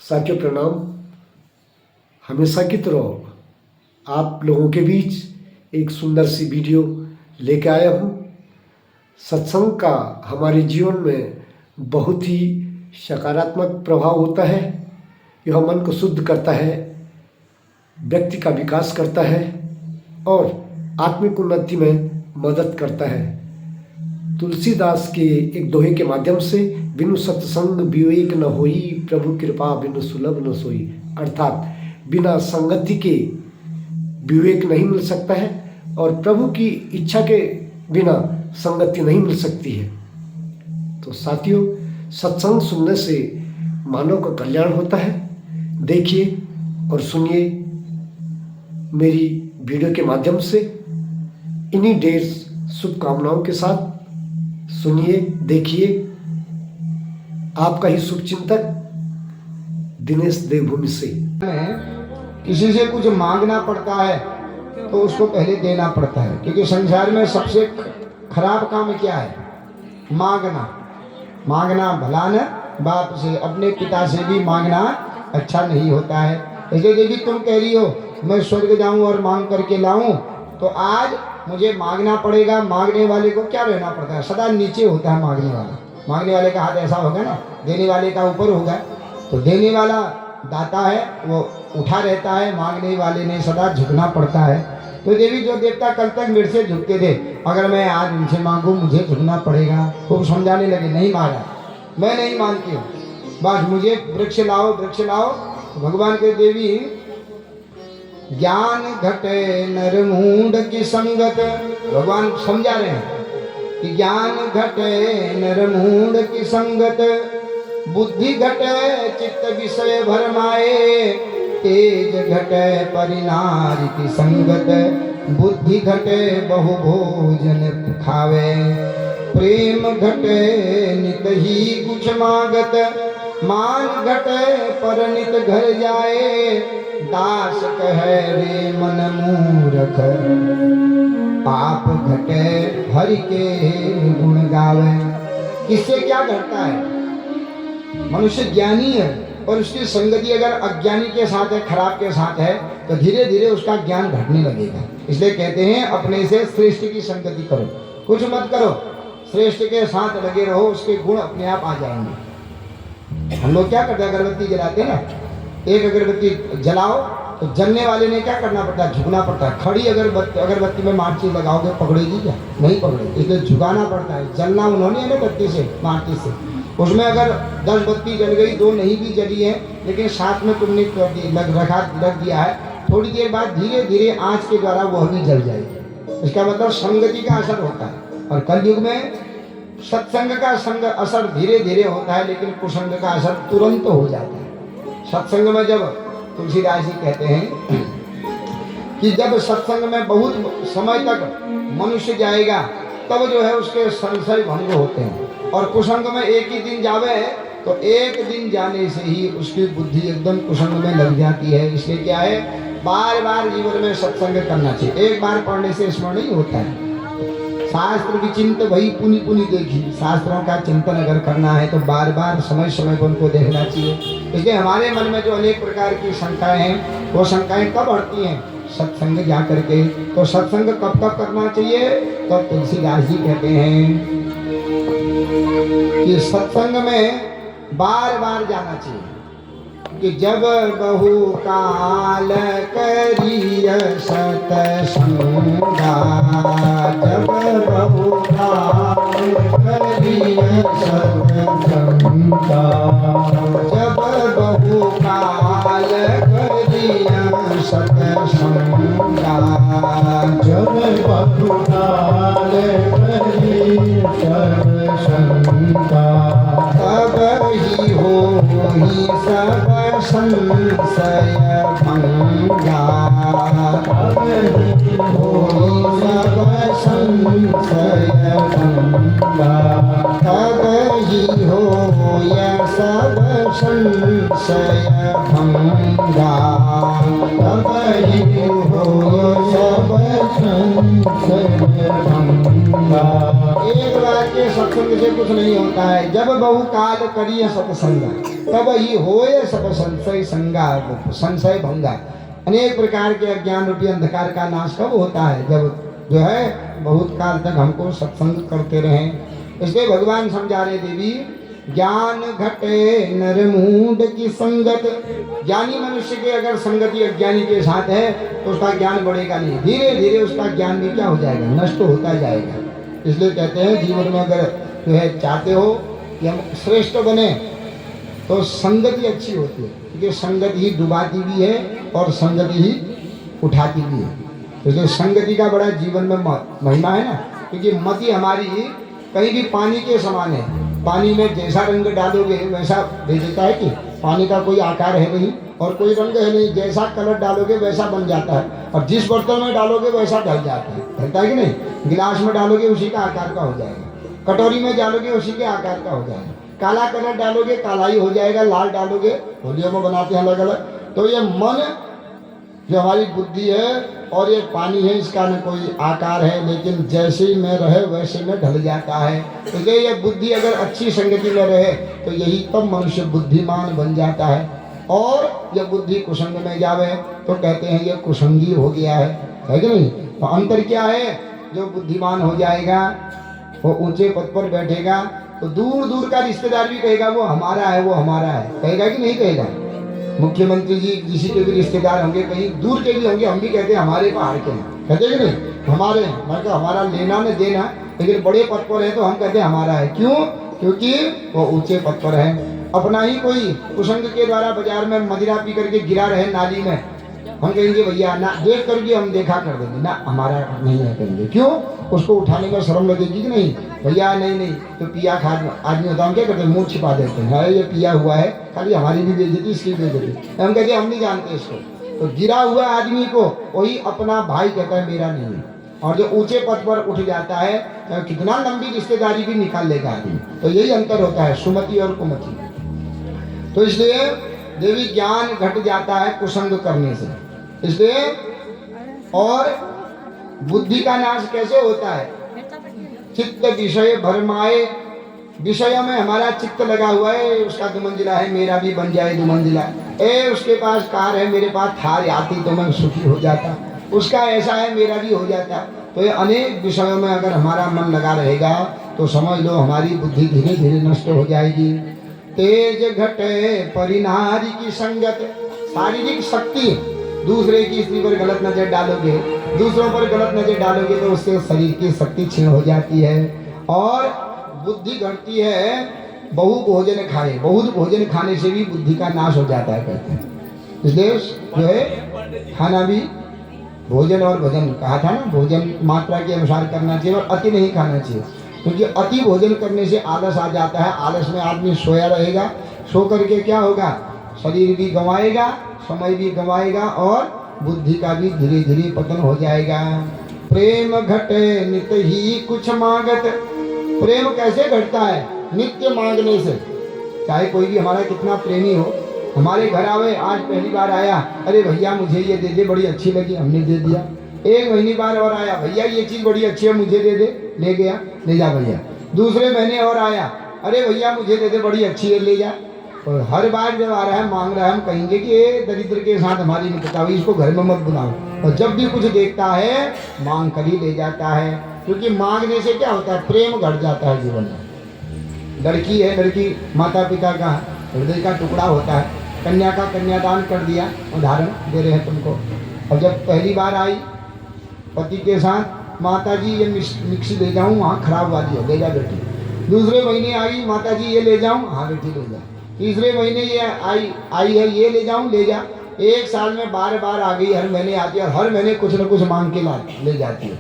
साथियों प्रणाम। हमेशा की तरह आप लोगों के बीच एक सुंदर सी वीडियो लेके आया हूँ। सत्संग का हमारे जीवन में बहुत ही सकारात्मक प्रभाव होता है। यह मन को शुद्ध करता है, व्यक्ति का विकास करता है और आत्मिक उन्नति में मदद करता है। तुलसीदास के एक दोहे के माध्यम से बिनु सत्संग विवेक न होई, प्रभु कृपा बिनु सुलभ न सोई। अर्थात बिना संगति के विवेक नहीं मिल सकता है और प्रभु की इच्छा के बिना संगति नहीं मिल सकती है। तो साथियों, सत्संग सुनने से मानव का कल्याण होता है। देखिए और सुनिए मेरी वीडियो के माध्यम से। इन्हीं ढेर शुभकामनाओं के साथ सुनिए, देखिए। आपका ही शुभचिंतक दिनेश देवभूमि से। किसी से कुछ मांगना पड़ता है तो उसको पहले देना पड़ता है, क्योंकि संसार में सबसे खराब काम क्या है? मांगना। मांगना भला न, बाप से अपने पिता से भी मांगना अच्छा नहीं होता है। ऐसे देखिए, तुम कह रही हो मैं स्वर्ग जाऊं और मांग करके लाऊं, तो आज मुझे मांगना पड़ेगा। मांगने वाले को क्या रहना पड़ता है? सदा नीचे होता है मांगने वाला। मांगने वाले का हाथ ऐसा होगा ना, देने वाले का ऊपर होगा। तो देने वाला दाता है, वो उठा रहता है, मांगने वाले ने सदा झुकना पड़ता है। तो देवी जो देवता कल तक मेरे से झुकते थे, अगर मैं आज उनसे मांगूं मुझे झुकना पड़ेगा। खूब समझाने लगे, नहीं महाराज मैं नहीं मानती हूँ, बस मुझे वृक्ष लाओ वृक्ष लाओ। भगवान के देवी ज्ञान घटे नर मूढ़ की संगत, भगवान समझा रहे हैं कि ज्ञान घटे नर मूढ़ की संगत, बुद्धि घटे चित्त विषय भरमाए, तेज घटे परिनारी की संगत, बुद्धि घटे बहु भोजन खावे, प्रेम घटे नित ही कुछ मांगत, मान घटे पर नित घर जाए, दास कहे रे मन मूरख, पाप घटे हरि के गुण गावे। किससे क्या घटता है? मनुष्य ज्ञानी है और उसकी संगति अगर अज्ञानी के साथ है, खराब के साथ है, तो धीरे धीरे उसका ज्ञान घटने लगेगा। इसलिए कहते हैं अपने से श्रेष्ठ की संगति करो, कुछ मत करो, श्रेष्ठ के साथ लगे रहो, उसके गुण अपने आप आ जाएंगे। हम लोग क्या करते हैं, अगरबत्ती जलाते हैं ना, एक अगरबत्ती जलाओ तो जलने वाले ने क्या करना पड़ता है? झुकना पड़ता है। खड़ी अगरबत्ती में माचिस लगाओगे, पकड़ेगी क्या? नहीं पकड़ेगी, इसलिए झुकाना पड़ता है। जलना उन्होंने है ना बत्ती से, माचिस से। उसमें अगर 10 बत्ती जल गई, 2 नहीं भी जली है, लेकिन साथ में तुमने रख दिया है, थोड़ी देर बाद धीरे धीरे आँच के द्वारा वह भी जल जाएगी। इसका मतलब संगति का असर होता है। और कलयुग में सत्संग का संग असर धीरे धीरे होता है, लेकिन कुसंग का असर तुरंत हो जाता है। सत्संग में जब तुलसीदास जी कहते हैं कि जब सत्संग में बहुत समय तक मनुष्य जाएगा, तब जो है उसके संशय भंग होते हैं। और कुसंग में एक ही दिन जावे तो एक दिन जाने से ही उसकी बुद्धि एकदम कुसंग में लग जाती है। इसलिए क्या है, बार बार जीवन में सत्संग करना चाहिए। एक बार पढ़ने से स्मरण नहीं होता है। शास्त्र की चिंतन वही पुनि पुनि देखी। शास्त्रों का चिंतन अगर करना है तो बार बार समय समय पर उनको देखना चाहिए। इसलिए हमारे मन में जो अनेक प्रकार की शंकाएं हैं, वो शंकाएं कब हटती हैं? सत्संग जा करके। तो सत्संग कब कब करना चाहिए? तो तुलसीदास जी कहते हैं कि सत्संग में बार बार जाना चाहिए, कि जब बहु काल करिय सत्संगा, जब बहु काल करिय सत्संगा, जब बहु काल करिय सत्संगा, जब बहु काल करिय सत्संगा, तब ही होई सब संशय भंगा, तब ही होई सब संशय भंगा, तब ही होय सब संशय भंगा, तब ही होय सब संशय भंगा। एक बार के सत्संग से कुछ नहीं होता है। जब बहु काल करिय सत्संग, तब ही होए सब संशय संगा, संशय भंगा। अनेक प्रकार के अज्ञान रूपी अंधकार का नाश कब होता है? जब जो है बहुत काल तक हमको सत्संग करते रहें। इसलिए भगवान समझा रहे देवी, ज्ञान घटे नर मूढ़ की संगत। ज्ञानी मनुष्य के अगर संगति अज्ञानी के साथ है तो उसका ज्ञान बढ़ेगा नहीं, धीरे धीरे उसका ज्ञान भी क्या हो जाएगा, नष्ट होता जाएगा। इसलिए कहते हैं जीवन में अगर जो है चाहते हो कि हम श्रेष्ठ बने तो संगति अच्छी होती है, क्योंकि संगति ही डुबाती भी है और संगति ही उठाती भी है। इसलिए संगति का बड़ा जीवन में महिमा है ना, क्योंकि मति हमारी कहीं भी पानी के समान है। पानी में जैसा रंग डालोगे वैसा दे देता है कि पानी का कोई आकार है नहीं और कोई रंग है नहीं, जैसा कलर डालोगे वैसा बन जाता है। और जिस बर्तन में डालोगे वैसा ढल जाता है, ढलता है कि नहीं? गिलास में डालोगे उसी का आकार का हो जाएगा, कटोरी में डालोगे उसी के आकार का हो जाएगा। काला कलर डालोगे काला ही हो जाएगा, लाल डालोगे, होलियों में बनाते हैं अलग अलग। तो ये मन जो हमारी बुद्धि है और ये पानी है, इसका न कोई आकार है, लेकिन जैसे में रहे वैसे में ढल जाता है। इसलिए ये बुद्धि अगर अच्छी संगति में रहे तो यही तब मनुष्य बुद्धिमान बन जाता है। और जब बुद्धि कुसंग में जावे तो कहते हैं ये कुसंगी हो गया है कि नहीं? तो अंतर क्या है? जो बुद्धिमान हो जाएगा वो ऊंचे पद पर बैठेगा तो दूर दूर का रिश्तेदार भी कहेगा वो हमारा है, वो हमारा है, कहेगा कि नहीं कहेगा? मुख्यमंत्री जी किसी के भी रिश्तेदार होंगे, कहीं दूर के भी होंगे, हम भी कहते हैं हमारे पहाड़ के हैं, कहते हैं कि नहीं? हमारे हैं, मतलब हमारा लेना न देना, लेकिन बड़े पद पर है तो हम कहते हैं हमारा है। क्यों? क्योंकि वो ऊंचे पद पर है। अपना ही कोई कुसंग के द्वारा बाजार में मदिरा पी करके गिरा रहे नाली में, हम कहेंगे भैया ना, देख करके हम देखा कर देंगे ना, हमारा नहीं है कहेंगे। क्यों? उसको उठाने में शर्म लगेगी कि नहीं? भैया नहीं नहीं, तो पिया खा आदमी होता हम क्या करते हैं, मुँह छिपा देते हैं, अरे ये पिया हुआ है, खाली हमारी भी बेइज्जती इसकी बेइज्जती, हम कहते हैं हम नहीं जानते इसको। तो गिरा हुआ आदमी को वही अपना भाई कहता है मेरा नहीं है। और जो ऊंचे पद पर उठ जाता है तो कितना लंबी रिश्तेदारी भी निकाल लेगा आदमी। तो यही अंतर होता है सुमति और कुमति। तो इसलिए देवी ज्ञान घट जाता है कुसंग करने से। इसलिए और बुद्धि का नाश कैसे होता है? चित्त विषय भरमाए, विषय में हमारा चित्त लगा हुआ है, उसका 2 मंजिला है, मेरा भी बन जाए 2 मंजिला। उसके पास कार है, मेरे पास थार आती तो मैं सुखी हो जाता, उसका ऐसा है मेरा भी हो जाता। तो ये अनेक विषयों में अगर हमारा मन लगा रहेगा तो समझ लो हमारी बुद्धि धीरे धीरे नष्ट हो जाएगी। तेज घटे परिनारी की संगत, शारीरिक शक्ति, दूसरे की स्त्री पर गलत नजर डालोगे, दूसरों पर गलत नजर डालोगे तो उससे शरीर की शक्ति क्षीण हो जाती है। और बुद्धि घटती है, बहु भोजन खाए, बहुत भोजन खाने से भी बुद्धि का नाश हो जाता है कहते हैं। इसलिए जो है खाना भी भोजन और भजन कहा था ना, भोजन मात्रा के अनुसार करना चाहिए और अति नहीं खाना चाहिए, क्योंकि अति भोजन करने से आलस आ जाता है। आलस में आदमी सोया रहेगा, सो करके क्या होगा, शरीर भी गंवाएगा, समय भी गंवाएगा और बुद्धि का भी धीरे धीरे पतन हो जाएगा। प्रेम घटे नित्य ही कुछ मांगत, प्रेम कैसे घटता है? नित्य मांगने से। चाहे कोई भी हमारा कितना प्रेमी हो, हमारे घर आवे, आज पहली बार आया, अरे भैया मुझे ये दे दे, बड़ी अच्छी लगी, हमने दे दिया। 1 महीने बाद और आया, भैया ये चीज़ बड़ी अच्छी है, मुझे दे दे, ले गया, ले जा भैया। दूसरे महीने और आया, अरे भैया मुझे दे दे, बड़ी अच्छी है, ले जा। और हर बार जब आ रहा है मांग रहा है, हम कहेंगे कि ये दरिद्र के साथ हमारी मित्रता हुई, इसको घर में मत बुलाओ। और जब भी कुछ देखता है मांग कर ही ले जाता है, क्योंकि मांगने से क्या होता है, प्रेम घट जाता है जीवन में। लड़की है, लड़की माता पिता का हृदय का टुकड़ा होता है, कन्या का कन्यादान कर दिया, उदाहरण दे रहे हैं तुमको। और जब पहली बार आई पति के साथ, माता जी ये मिक्सी ले जाऊँ, वहाँ खराब वाली है, ले जा बेटी। दूसरे महीने आई, माता जी ये ले जाऊँ, हाँ बेटी ले जा। तीसरे महीने ये आई है, ये ले जाऊँ, ले जा। 1 साल में बार बार आ गई, हर महीने आती है और हर महीने कुछ न कुछ मांग के ले जाती है।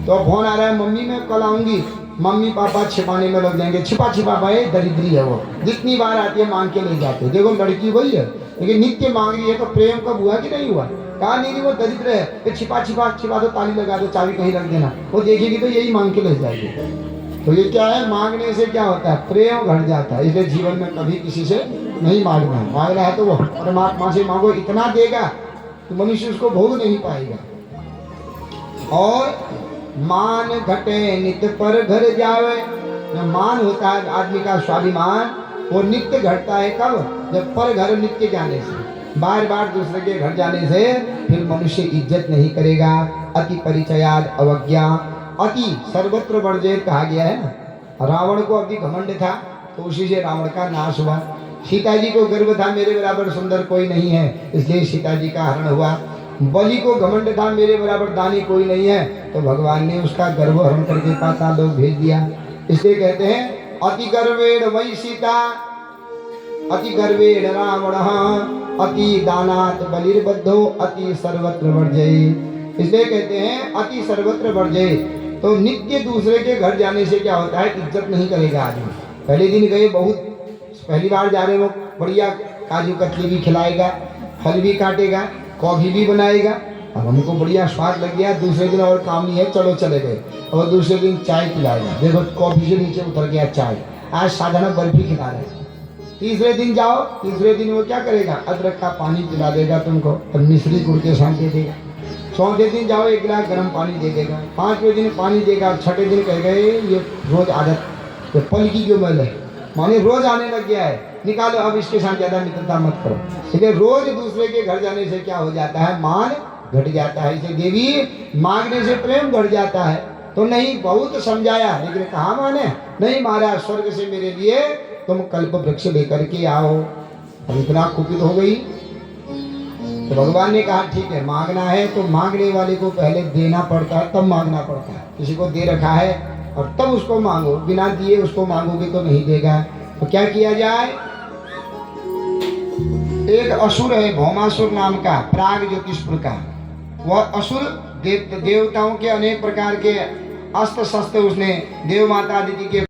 तो फोन आ रहा है, मम्मी मैं कल आऊँगी, मम्मी पापा छिपाने में लग जाएंगे, छिपा पाए, दरिद्री है वो, जितनी बार आती है मांग के ले जाते हैं। देखो लड़की वही है, लेकिन नित्य मांग रही है, तो प्रेम कब हुआ कि नहीं हुआ? कहा नहीं वो दरिद्र है, तो छिपा दो, ताली लगा दो, चाबी कहीं रख देना, वो देखेगी तो यही मांग के ले जाएगी। तो ये क्या है, मांगने से क्या होता है, प्रेम घट जाता है। इसलिए जीवन में कभी किसी से नहीं मांगना है, मांगना है तो वो परमात्मा से मांगो, इतना देगा तो मनुष्य उसको भोग नहीं पाएगा। और मान घटे नित पर घर जावे, मान होता है आदमी का स्वाभिमान, वो नित्य घटता है कब? जब पर घर नित्य जाने से, बार बार दूसरे के घर जाने से फिर मनुष्य इज्जत नहीं करेगा। अति परिचयाद अवज्ञा, अति सर्वत्र वर्जित कहा गया है ना। रावण को अभी घमंड था तो उसी से रावण का नाश हुआ। सीता जी को गर्व था मेरे बराबर सुंदर कोई नहीं है, इसलिए सीता जी का हरण हुआ। बलि को घमंड था मेरे बराबर दानी कोई नहीं है, तो भगवान ने उसका गर्व हरण करके पाताल लोक भेज दिया। इसलिए कहते हैं अति गर्वेण वै सीता, अति गर्वेण रावण, अति दानात बलिर्बद्धो, अति सर्वत्र वर्जय। इसलिए कहते हैं अति सर्वत्र वर्जय। तो नित्य दूसरे के घर जाने से क्या होता है? इज्जत नहीं करेगा आदमी। पहले दिन गए, बहुत पहली बार जा रहे हो, बढ़िया काजू कतली भी खिलाएगा, फल भी काटेगा, कॉफी भी बनाएगा। अब हमको बढ़िया स्वाद लग गया, दूसरे दिन और काम नहीं है, चलो चले गए। और दूसरे दिन चाय पिलाएगा, देखो कॉफी से नीचे उतर गया चाय, आज साधारण बर्फी खिला रहे हैं। तीसरे दिन जाओ, तीसरे दिन वो क्या करेगा? अदरक का पानी पिला देगा तुमको और मिश्री गुड़ के साथ दे देगा। चौथे दिन जाओ, एक गिलास गर्म पानी दे देगा। पांचवें दिन पानी देगा। छठे दिन कह गए ये रोज आदत, तो पल की क्यों मैल है, माने रोज आने लग गया है, निकालो अब इसके साथ ज्यादा मित्रता मत करो। इसलिए रोज दूसरे के घर जाने से क्या हो जाता है? मान घट जाता है। इसे देवी मांगने से प्रेम बढ़ जाता है। तो नहीं, बहुत समझाया लेकिन कहा माने नहीं, महाराज स्वर्ग से मेरे लिए तुम कल्प वृक्ष लेकर के आओ। अब इतना कुपित हो गई तो भगवान ने कहा ठीक है, मांगना है तो मांगने वाले को पहले देना पड़ता है, तब मांगना पड़ता है। किसी को दे रखा है और तब उसको मांगो, बिना दिए उसको मांगोगे तो नहीं देगा। तो क्या किया जाए? एक असुर है भौमासुर नाम का, प्राग ज्योतिषपुर का। वह असुर देवताओं के अनेक प्रकार के अस्त्र शस्त्र उसने देव माता आदित्य के